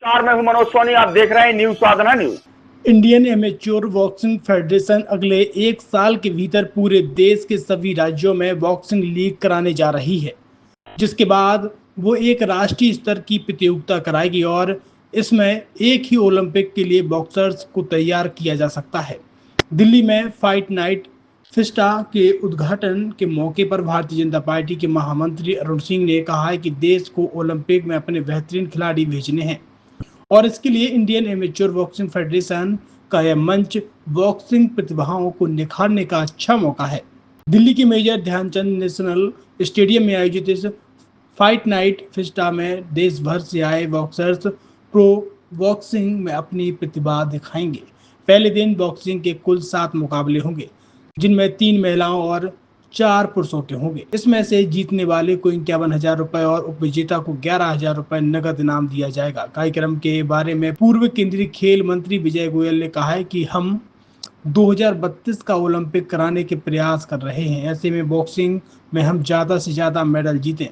नमस्कार, मैं हूं मनोज सोनी। आप देख रहे हैं news Sadhna news. Indian amateur boxing federation अगले एक साल के भीतर पूरे देश के सभी राज्यों में बॉक्सिंग लीग कराने जा रही है, जिसके बाद वो एक राष्ट्रीय स्तर की प्रतियोगिता कराएगी और इसमें एक ही ओलंपिक के लिए बॉक्सर्स को तैयार किया जा सकता है। दिल्ली में फाइट नाइट फिस्टा के उद्घाटन के मौके पर भारतीय जनता पार्टी के महामंत्री अरुण सिंह ने कहा है कि देश को ओलंपिक में अपने बेहतरीन खिलाड़ी भेजने हैं और इसके लिए इंडियन एमेच्योर बॉक्सिंग फेडरेशन का यह मंच बॉक्सिंग प्रतिभाओं को निखारने का अच्छा मौका है। दिल्ली के मेजर ध्यानचंद नेशनल स्टेडियम में आयोजित इस फाइट नाइट फिस्टा में देश भर से आए बॉक्सर्स प्रो बॉक्सिंग में अपनी प्रतिभा दिखाएंगे। पहले दिन बॉक्सिंग के कुल 7 मुकाबले होंगे, जिनमें 3 महिलाओं और 4 पुरुषों के होंगे। इसमें से जीतने वाले को 51,000 रुपए और उपविजेता को 11,000 रुपए नगद इनाम दिया जाएगा। कार्यक्रम के बारे में पूर्व केंद्रीय खेल मंत्री विजय गोयल ने कहा है कि हम 2032 का ओलंपिक कराने के प्रयास कर रहे हैं। ऐसे में बॉक्सिंग में हम ज़्यादा से ज़्यादा मेडल जीतें।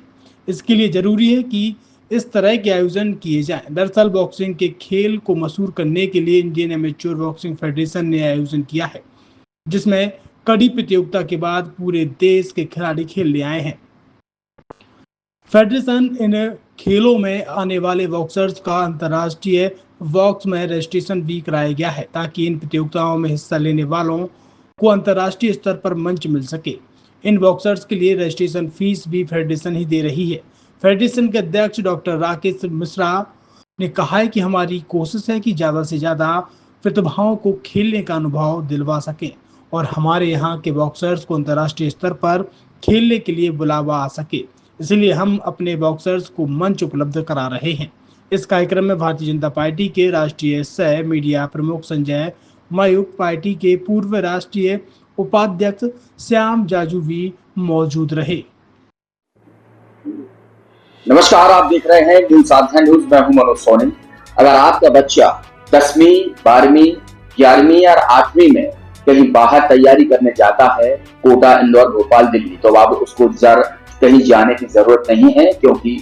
इसके लिए जरूरी है कि इस तरह के आयोजन किए जाएं। दरअसल बॉक्सिंग के खेल को मशहूर करने के लिए इंडियन एमेच्योर बॉक्सिंग फेडरेशन ने आयोजन किया है, जिसमें कड़ी प्रतियोगिता के बाद पूरे देश के खिलाड़ी खेलने आए हैं। फेडरेशन इन खेलों में आने वाले बॉक्सर्स का अंतर्राष्ट्रीय बॉक्स में रजिस्ट्रेशन भी कराया गया है, ताकि इन प्रतियोगिताओं में हिस्सा लेने वालों को अंतर्राष्ट्रीय स्तर पर मंच मिल सके। इन बॉक्सर्स के लिए रजिस्ट्रेशन फीस भी फेडरेशन ही दे रही है। फेडरेशन के अध्यक्ष डॉक्टर राकेश मिश्रा ने कहा है कि हमारी कोशिश है कि ज़्यादा से ज़्यादा प्रतिभाओं को खेलने का अनुभव दिलवा सकें और हमारे यहाँ के बॉक्सर्स को अंतर्राष्ट्रीय स्तर पर खेलने के लिए बुलावा आ सके। इसलिए हम अपने बॉक्सर्स को मंच उपलब्ध करा रहे हैं। इस कार्यक्रम में भारतीय जनता पार्टी के राष्ट्रीय सह मीडिया प्रमुख संजय मयूख, पार्टी के पूर्व राष्ट्रीय उपाध्यक्ष श्याम जाजू भी मौजूद रहे। नमस्कार, आप देख रहे हैं न्यूज साधना न्यूज। मैं हूं मनोज सोनी। अगर आपका बच्चा 10वीं, 12वीं, 11वीं और 8वीं में कहीं बाहर तैयारी करने जाता है, कोटा, इंदौर, भोपाल, दिल्ली, तो अब उसको कहीं जाने की जरूरत नहीं है, क्योंकि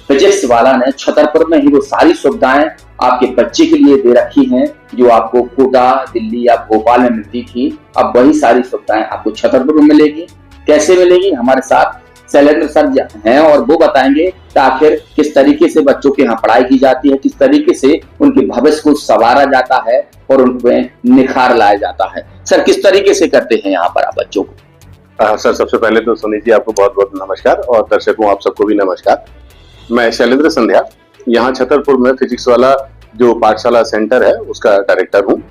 फिजिक्स वाला ने छतरपुर में ही वो सारी सुविधाएं आपके बच्चे के लिए दे रखी हैं जो आपको कोटा, दिल्ली या भोपाल में मिलती थी। अब वही सारी सुविधाएं आपको छतरपुर में मिलेगी। कैसे मिलेगी? हमारे साथ शैलेंद्र सर हैं और वो बताएंगे कि आखिर किस तरीके से बच्चों के यहाँ पढ़ाई की जाती है, किस तरीके से उनके भविष्य को संवारा जाता है और उनमें निखार लाया जाता है। सर, किस तरीके से करते हैं यहाँ पर आप बच्चों को? सर, सबसे पहले तो सुनील जी आपको बहुत बहुत नमस्कार और दर्शकों आप सबको भी नमस्कार। मैं शैलेंद्र संध्या, यहाँ छतरपुर में फिजिक्स वाला जो पाठशाला सेंटर है उसका डायरेक्टर हूँ।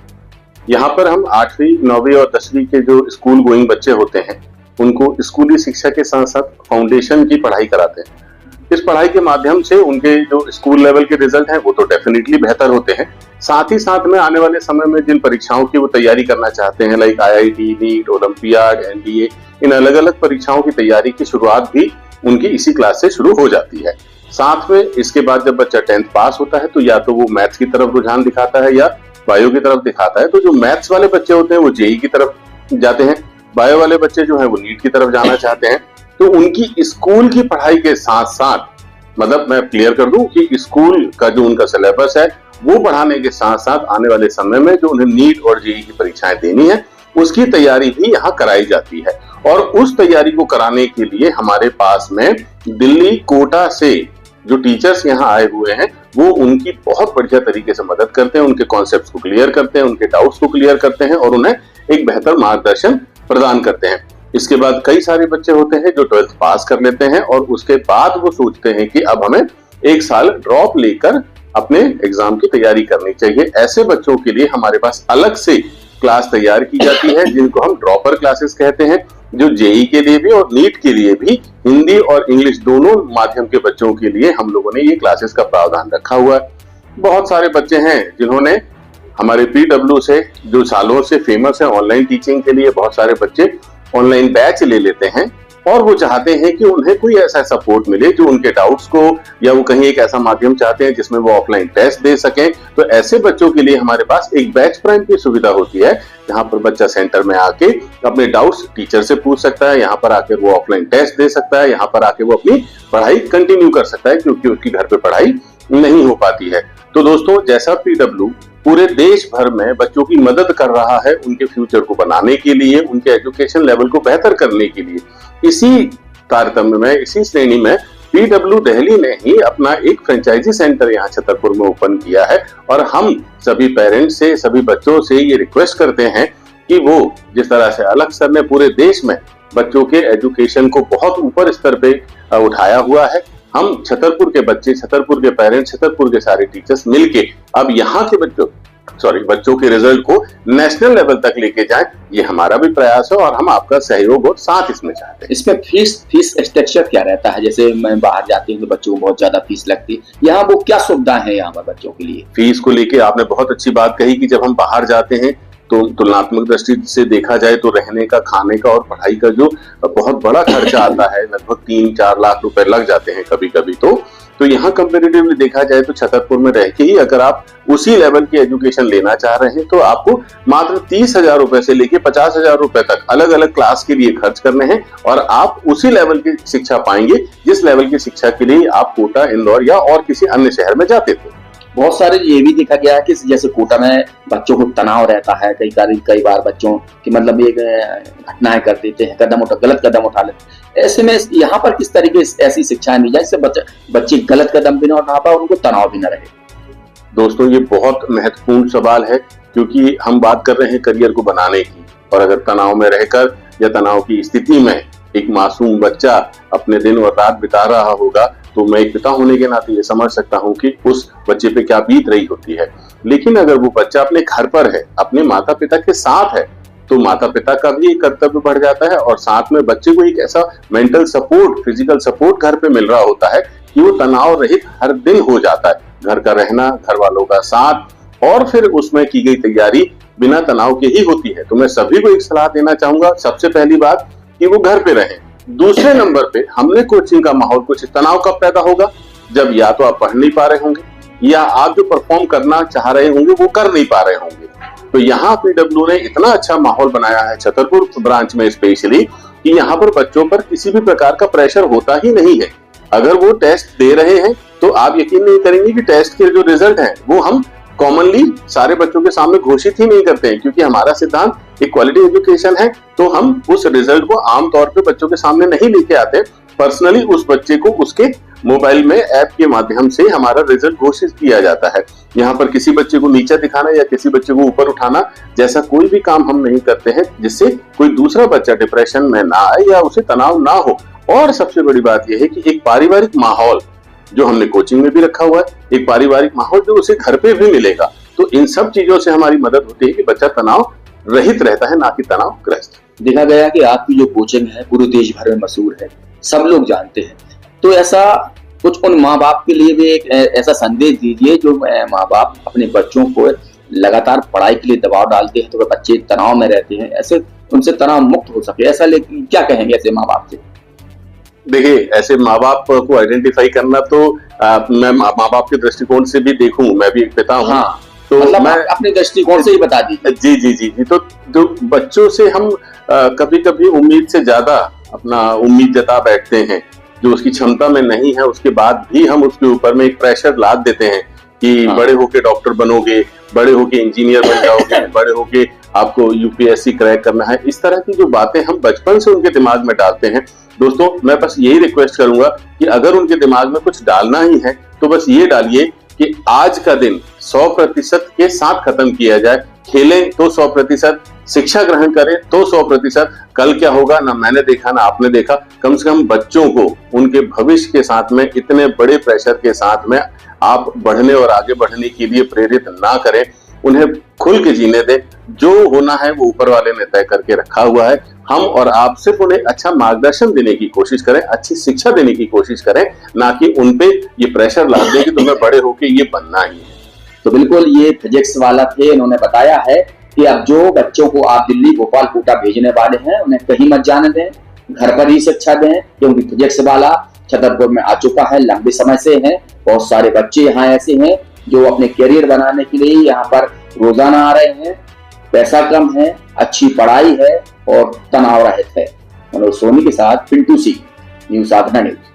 यहाँ पर हम 8वीं, 9वीं और 10वीं के जो स्कूल गोइंग बच्चे होते हैं उनको स्कूली शिक्षा के साथ साथ फाउंडेशन की पढ़ाई कराते हैं। इस पढ़ाई के माध्यम से उनके जो स्कूल लेवल के रिजल्ट हैं वो तो डेफिनेटली बेहतर होते हैं। साथ ही साथ में आने वाले समय में जिन परीक्षाओं की वो तैयारी करना चाहते हैं, like IIT, NEET, olympiad, NDA, इन अलग अलग परीक्षाओं की तैयारी की शुरुआत भी उनकी इसी क्लास से शुरू हो जाती है। साथ में इसके बाद जब बच्चा 10th पास होता है तो या तो वो मैथ्स की तरफ रुझान दिखाता है या बायो की तरफ दिखाता है। तो जो मैथ्स वाले बच्चे होते हैं वो JEE की तरफ जाते हैं, बायो वाले बच्चे जो है वो नीट की तरफ जाना चाहते हैं। तो उनकी स्कूल की पढ़ाई के साथ साथ, मतलब मैं क्लियर कर दूं कि स्कूल का जो उनका सिलेबस है वो पढ़ाने के साथ साथ आने वाले समय में जो उन्हें नीट और JEE की परीक्षाएं देनी है उसकी तैयारी भी यहाँ कराई जाती है। और उस तैयारी को कराने के लिए हमारे पास में दिल्ली, कोटा से जो टीचर्स यहाँ आए हुए हैं वो उनकी बहुत बढ़िया तरीके से मदद करते हैं, उनके कॉन्सेप्ट्स को क्लियर करते हैं, उनके डाउट्स को क्लियर करते हैं और उन्हें एक बेहतर मार्गदर्शन प्रदान करते हैं। इसके बाद कई सारे बच्चे होते हैं जो 12th पास कर लेते हैं और उसके बाद वो सोचते हैं कि अब हमें एक साल ड्रॉप लेकर अपने एग्जाम की तैयारी करनी चाहिए। ऐसे बच्चों के लिए हमारे पास अलग से क्लास तैयार की जाती है जिनको हम ड्रॉपर क्लासेस कहते हैं, जो JEE के लिए भी और नीट के लिए भी हिंदी और इंग्लिश दोनों माध्यम के बच्चों के लिए हम लोगों ने ये क्लासेस का प्रावधान रखा हुआ है। बहुत सारे बच्चे हैं जिन्होंने हमारे PW से जो सालों से फेमस है ऑनलाइन टीचिंग के लिए, बहुत सारे बच्चे ऑनलाइन बैच ले लेते हैं और वो चाहते हैं कि उन्हें कोई ऐसा सपोर्ट मिले जो उनके डाउट्स को, या वो कहीं एक ऐसा माध्यम चाहते हैं जिसमें वो ऑफलाइन टेस्ट दे सकें। तो ऐसे बच्चों के लिए हमारे पास एक बैच प्राइम की सुविधा होती है जहां पर बच्चा सेंटर में आके अपने डाउट्स टीचर से पूछ सकता है, यहाँ पर आके वो ऑफलाइन टेस्ट दे सकता है, यहाँ पर आके वो अपनी पढ़ाई कंटिन्यू कर सकता है क्योंकि उसकी घर पे पढ़ाई नहीं हो पाती है। तो दोस्तों, जैसा पीडब्ल्यू पूरे देश भर में बच्चों की मदद कर रहा है उनके फ्यूचर को बनाने के लिए, उनके एजुकेशन लेवल को बेहतर करने के लिए, इसी तारतम्य में, इसी श्रेणी में पीडब्ल्यू दिल्ली ने ही अपना एक फ्रेंचाइजी सेंटर यहाँ छतरपुर में ओपन किया है। और हम सभी पेरेंट्स से, सभी बच्चों से ये रिक्वेस्ट करते हैं कि वो जिस तरह से अलग सर ने पूरे देश में बच्चों के एजुकेशन को बहुत ऊपर स्तर पे उठाया हुआ है, हम छतरपुर के बच्चे, छतरपुर के पेरेंट्स, छतरपुर के सारे टीचर्स मिलके अब यहाँ के बच्चों के रिजल्ट को नेशनल लेवल तक लेके जाएं, ये हमारा भी प्रयास है और हम आपका सहयोग और साथ इसमें चाहते हैं। इसमें फीस स्ट्रक्चर क्या रहता है? जैसे मैं बाहर जाती हूँ तो बच्चों को बहुत ज्यादा फीस लगती है, यहाँ वो क्या सुविधा है यहाँ पर बच्चों के लिए? फीस को लेके आपने बहुत अच्छी बात कही कि जब हम बाहर जाते हैं तो तुलनात्मक दृष्टि से देखा जाए तो रहने का, खाने का और पढ़ाई का जो बहुत बड़ा खर्चा आता है, लगभग 3-4 लाख रुपए लग जाते हैं कभी कभी। तो यहाँ कंपेरेटिवली देखा जाए तो छतरपुर में रह के ही अगर आप उसी लेवल की एजुकेशन लेना चाह रहे हैं तो आपको मात्र 30,000 रुपए से लेके 50,000 रुपए तक अलग अलग क्लास के लिए खर्च करने हैं और आप उसी लेवल की शिक्षा पाएंगे जिस लेवल की शिक्षा के लिए आप कोटा, इंदौर या और किसी अन्य शहर में जाते थे। बहुत सारे ये भी देखा गया है कि जैसे कोटा में बच्चों को तनाव रहता है, कई बार बच्चों की मतलब ये घटनाएं कर देते हैं, गलत कदम उठा लेते हैं। ऐसे में यहाँ पर किस तरीके से ऐसी शिक्षाएं दी जाए जिससे बच्चे गलत कदम भी ना उठा पाए, उनको तनाव भी ना रहे? दोस्तों, ये बहुत महत्वपूर्ण सवाल है क्योंकि हम बात कर रहे हैं करियर को बनाने की, और अगर तनाव में रहकर या तनाव की स्थिति में एक मासूम बच्चा अपने दिन और रात बिता रहा होगा तो मैं एक पिता होने के नाते ये समझ सकता हूँ कि उस बच्चे पे क्या बीत रही होती है। लेकिन अगर वो बच्चा अपने घर पर है, अपने माता पिता के साथ है, तो माता पिता का भी एक कर्तव्य बढ़ जाता है और साथ में बच्चे को एक ऐसा मेंटल सपोर्ट, फिजिकल सपोर्ट घर पे मिल रहा होता है कि वो तनाव रहित हर दिन हो जाता है। घर का रहना, घर वालों का साथ और फिर उसमें की गई तैयारी बिना तनाव के ही होती है। तो मैं सभी को एक सलाह देना चाहूंगा, सबसे पहली बात कि वो घर पे रहें। दूसरे नंबर पे हमने कोचिंग का माहौल, कुछ तनाव कब पैदा होगा? जब या तो आप पढ़ नहीं पा रहे होंगे या आप जो परफॉर्म करना चाह रहे होंगे वो कर नहीं पा रहे होंगे। तो यहाँ पीडब्ल्यू ने इतना अच्छा माहौल बनाया है छतरपुर ब्रांच में स्पेशली कि यहाँ पर बच्चों पर किसी भी प्रकार का प्रेशर होता ही नहीं है। अगर वो टेस्ट दे रहे हैं तो आप यकीन नहीं करेंगे कि टेस्ट के जो रिजल्ट हैं वो हम कॉमनली सारे बच्चों के सामने घोषित ही नहीं करते हैं, क्योंकि हमारा सिद्धांत एक क्वालिटी एजुकेशन है। तो हम उस रिजल्ट को आमतौर पे बच्चों के सामने नहीं लेके आते, पर्सनली उस बच्चे को उसके मोबाइल में ऐप के माध्यम से हमारा रिजल्ट घोषित किया जाता है। यहाँ पर किसी बच्चे को नीचे दिखाना या किसी बच्चे को ऊपर उठाना जैसा कोई भी काम हम नहीं करते हैं जिससे कोई दूसरा बच्चा डिप्रेशन में ना आए या उसे तनाव ना हो। और सबसे बड़ी बात यह है कि एक पारिवारिक माहौल जो हमने कोचिंग में भी रखा हुआ है, एक पारिवारिक माहौल जो उसे घर पे भी मिलेगा। तो इन सब चीजों से हमारी मदद होती है कि बच्चा तनाव रहित रहता है, ना कि तनावग्रस्त। देखा गया कि आपकी जो कोचिंग है पूरे देश भर में मशहूर है, सब लोग जानते हैं। तो ऐसा कुछ उन माँ बाप के लिए भी एक ऐसा संदेश दीजिए जो माँ बाप अपने बच्चों को लगातार पढ़ाई के लिए दबाव डालते हैं तो वे बच्चे तनाव में रहते हैं, ऐसे उनसे तनाव मुक्त हो सके, ऐसा क्या कहेंगे ऐसे माँ बाप से? देखिए, ऐसे माँ बाप को आइडेंटिफाई करना तो मैं माँ बाप के दृष्टिकोण से भी देखूं, मैं भी एक पिता हूँ। हाँ, तो मतलब मैं अपने दृष्टिकोण से ही बता दीजिए। जी जी जी जी। तो जो बच्चों से हम कभी कभी उम्मीद से ज्यादा अपना उम्मीद जता बैठते हैं, जो उसकी क्षमता में नहीं है, उसके बाद भी हम उसके ऊपर में एक प्रेशर लाद देते हैं कि बड़े होके डॉक्टर बनोगे, बड़े होके इंजीनियर बन जाओगे, बड़े होके आपको यूपीएससी क्रैक करना है। इस तरह की जो बातें हम बचपन से उनके दिमाग में डालते हैं, दोस्तों मैं बस यही रिक्वेस्ट करूंगा कि अगर उनके दिमाग में कुछ डालना ही है तो बस ये डालिए कि आज का दिन 100% के साथ खत्म किया जाए। खेलें तो 100%, शिक्षा ग्रहण करें तो 100%। कल क्या होगा ना मैंने देखा ना आपने देखा। कम से कम बच्चों को उनके भविष्य के साथ में इतने बड़े प्रेशर के साथ में आप बढ़ने और आगे बढ़ने के लिए प्रेरित ना करें, उन्हें खुल के जीने दें। जो होना है वो ऊपर वाले ने तय करके रखा हुआ है। हम और आप सिर्फ उन्हें अच्छा मार्गदर्शन देने की कोशिश करें, अच्छी शिक्षा देने की कोशिश करें, ना कि उनपे ये प्रेशर ला दें कि तुम्हें बड़े होके ये बनना ही है। तो बिल्कुल ये फिजिक्स वाला थे, इन्होंने बताया है कि अब जो बच्चों को आप दिल्ली, भोपाल, कोटा भेजने वाले हैं उन्हें कहीं मत जाने दें, घर पर ही शिक्षा दें, क्योंकि फिजिक्स वाला छतरपुर में आ चुका है, लंबे समय से है। बहुत सारे बच्चे यहाँ ऐसे हैं जो अपने करियर बनाने के लिए यहाँ पर रोजाना आ रहे हैं। पैसा कम है, अच्छी पढ़ाई है और तनाव रहित है। मनोज सोनी के साथ पिंटू सिंह, न्यूज़ साधना न्यूज़।